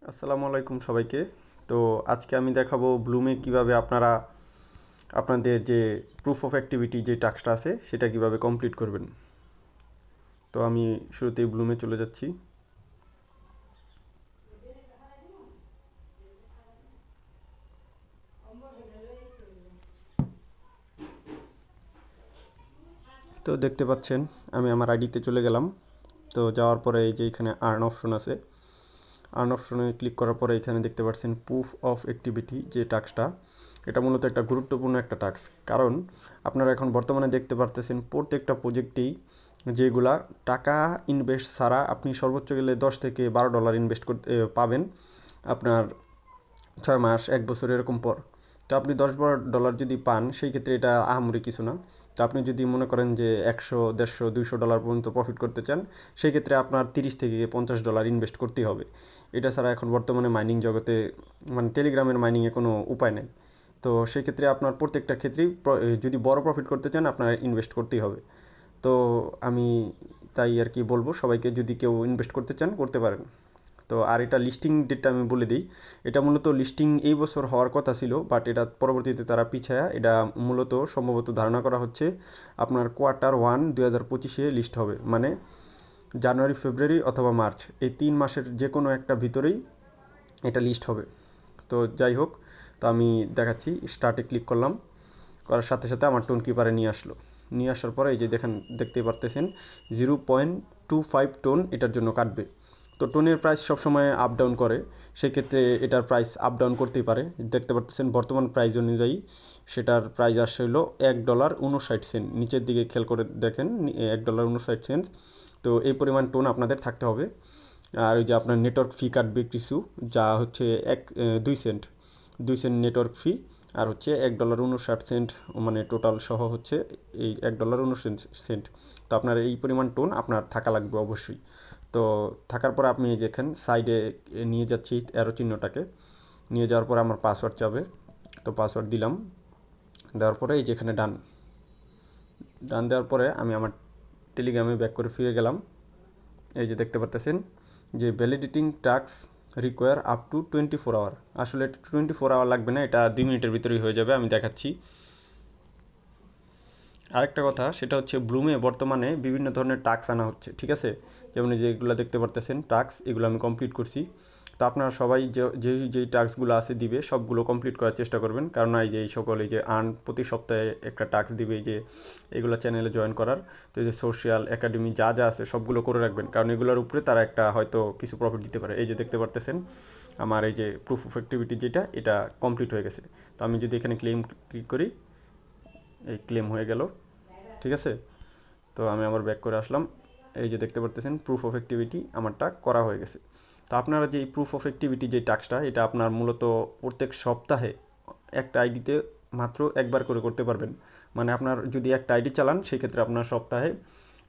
আসসালামু আলাইকুম সবাইকে। তো আজকে আমি দেখাবো ব্লুমে কিভাবে আপনারা আপনাদের যে প্রুফ অফ অ্যাক্টিভিটি যে টাস্কটা আছে সেটা কিভাবে কমপ্লিট করবেন। তো আমি শুরুতেই ব্লুমে চলে যাচ্ছি। তো দেখতে পাচ্ছেন আমি আমার আইডিতে চলে গেলাম। তো যাওয়ার পরে এই যে এখানে আর্ন অপশন আছে, আর্ন অপশনে ক্লিক করার পরে এখানে দেখতে পাচ্ছেন প্রুফ অফ অ্যাক্টিভিটি যে টাস্কটা, এটা মূলত একটা গুরুত্বপূর্ণ একটা টাস্ক। কারণ আপনারা এখন বর্তমানে দেখতে পারতেছেন প্রত্যেকটা প্রজেক্টেই যেগুলা টাকা ইনভেস্ট ছাড়া আপনি সর্বোচ্চ গেলে $10 থেকে $12 ইনভেস্ট করতে পাবেন আপনার 6 মাস 1 বছর এরকম পর। তো আপনি $10 যদি পান সেই ক্ষেত্রে এটা আহামরি কিছু না। তো আপনি যদি মনে করেন যে 100 150 $200 পর্যন্ত প্রফিট করতে চান, সেই ক্ষেত্রে আপনার $30 থেকে $50 ইনভেস্ট করতেই হবে। এটা ছাড়া এখন বর্তমানে মাইনিং জগতে মানে টেলিগ্রামের মাইনিংয়ে কোনো উপায় নেই। তো সেই ক্ষেত্রে আপনার প্রত্যেকটা ক্ষেত্রেই যদি বড় প্রফিট করতে চান আপনার ইনভেস্ট করতেই হবে। তো আমি তাই আর কি বলবো সবাইকে, যদি কেউ ইনভেস্ট করতে চান করতে পারেন। তো আর এটা লিস্টিং ডেটটা আমি বলে দিই। এটা মূলত লিস্টিং এই বছর হওয়ার কথা ছিল, বাট এটা পরবর্তীতে তারা পিছায়া এটা মূলত সম্ভবত ধারণা করা হচ্ছে আপনার Q1 2025-এ লিস্ট হবে, মানে জানুয়ারি ফেব্রুয়ারি অথবা মার্চ, এই 3 মাসের যে কোনো একটা ভিতরেই এটা লিস্ট হবে। তো যাই হোক, তো আমি দেখাচ্ছি, স্টার্টে ক্লিক করলাম, করার সাথে সাথে আমার টোন কিপারে নিয়ে আসলো। নিয়ে আসার পরে এই যে দেখতে পারতেছেন 0.25 টোন এটার জন্য কাটবে। তো টোনের প্রাইস সবসময় আপ ডাউন করে, সেক্ষেত্রে এটার প্রাইস আপ ডাউন করতেই পারে। দেখতে পারতেছেন বর্তমান প্রাইস অনুযায়ী সেটার প্রাইস আসছে হলো $1.59। নিচের দিকে খেয়াল করে দেখেন, $1.59। তো এই পরিমাণ টোন আপনাদের থাকতে হবে। আর ওই যে আপনার নেটওয়ার্ক ফি কাটবে কিছু, যা হচ্ছে 2 সেন্ট, 2 সেন্ট নেটওয়ার্ক ফি। আর হচ্ছে $1.59, মানে টোটাল সহ হচ্ছে এই $1.59। তো আপনার এই পরিমাণ টোন আপনার থাকা লাগবে অবশ্যই। তো থাকার পর আপনি যেখান সাইডে নিয়ে যাচ্ছি অ্যারো চিহ্নটাকে, নিয়ে যাওয়ার পর আমার পাসওয়ার্ড চাবে। তো পাসওয়ার্ড দিলাম, দেওয়ার পরে এই যেখানে ডান, ডান দেওয়ার পরে আমি আমার টেলিগ্রামে ব্যাক করে ফিরে গেলাম। এই যে দেখতে পাচ্ছেন যে validating task require up to 24 hour. আসলে 24 আওয়ার লাগবে না, এটা 2 মিনিটের ভিতরেই হয়ে যাবে, আমি দেখাচ্ছি। আরেকটা কথা সেটা হচ্ছে ব্লুমে বর্তমানে বিভিন্ন ধরনের টাস্ক আনা হচ্ছে, ঠিক আছে। যেমন এই যেগুলো দেখতে পারতেছেন টাস্ক, এগুলো আমি কমপ্লিট করছি। তো আপনারা সবাই যেই টাস্কগুলো আছে দিবে সবগুলো কমপ্লিট করার চেষ্টা করবেন, কারণ এই যে এই সকল এই যে প্রতি সপ্তাহে একটা টাস্ক দিবে, এই যে এগুলো চ্যানেলে জয়েন করার। তো এই যে সোশ্যাল একাডেমি যা যা আছে সবগুলো করে রাখবেন, কারণ এগুলোর উপরে তারা একটা হয়তো কিছু প্রফিট দিতে পারে। এই যে দেখতে পারতেছেন আমার এই যে প্রুফ অফ অ্যাক্টিভিটি যেটা, এটা কমপ্লিট হয়ে গেছে। তো আমি যদি এখানে ক্লেম ক্লিক করি, এই ক্লেম হয়ে গেল, ঠিক আছে। তো আমি আবার ব্যাক করে আসলাম। এই যে দেখতে পারতেছেন প্রুফ অফ অ্যাক্টিভিটি আমারটা করা হয়ে গেছে। তো আপনারা যে এই প্রুফ অফ অ্যাক্টিভিটি যে টাস্কটা, এটা আপনার মূলত প্রত্যেক সপ্তাহে একটা আইডিতে মাত্র একবার করে করতে পারবেন। মানে আপনার যদি একটা আইডি চালান সেক্ষেত্রে আপনার সপ্তাহে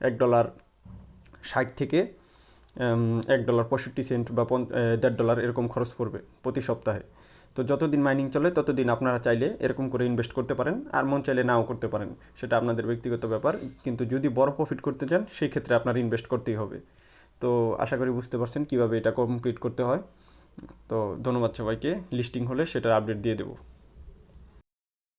$1.60 থেকে $1.65 বা $1.50 এরকম খরচ পড়বে প্রতি সপ্তাহে। তো যতদিন মাইনিং চলে ততদিন আপনারা চাইলে এরকম করে ইনভেস্ট করতে পারেন, আর মন চাইলে নাও করতে পারেন, সেটা আপনাদের ব্যক্তিগত ব্যাপার। কিন্তু যদি বড় প্রফিট করতে চান সেই ক্ষেত্রে আপনার ইনভেস্ট করতেই হবে। তো আশা করি বুঝতে পারছেন কীভাবে এটা কমপ্লিট করতে হয়। তো ধন্যবাদ সবাইকে। লিস্টিং হলে সেটার আপডেট দিয়ে দেবো।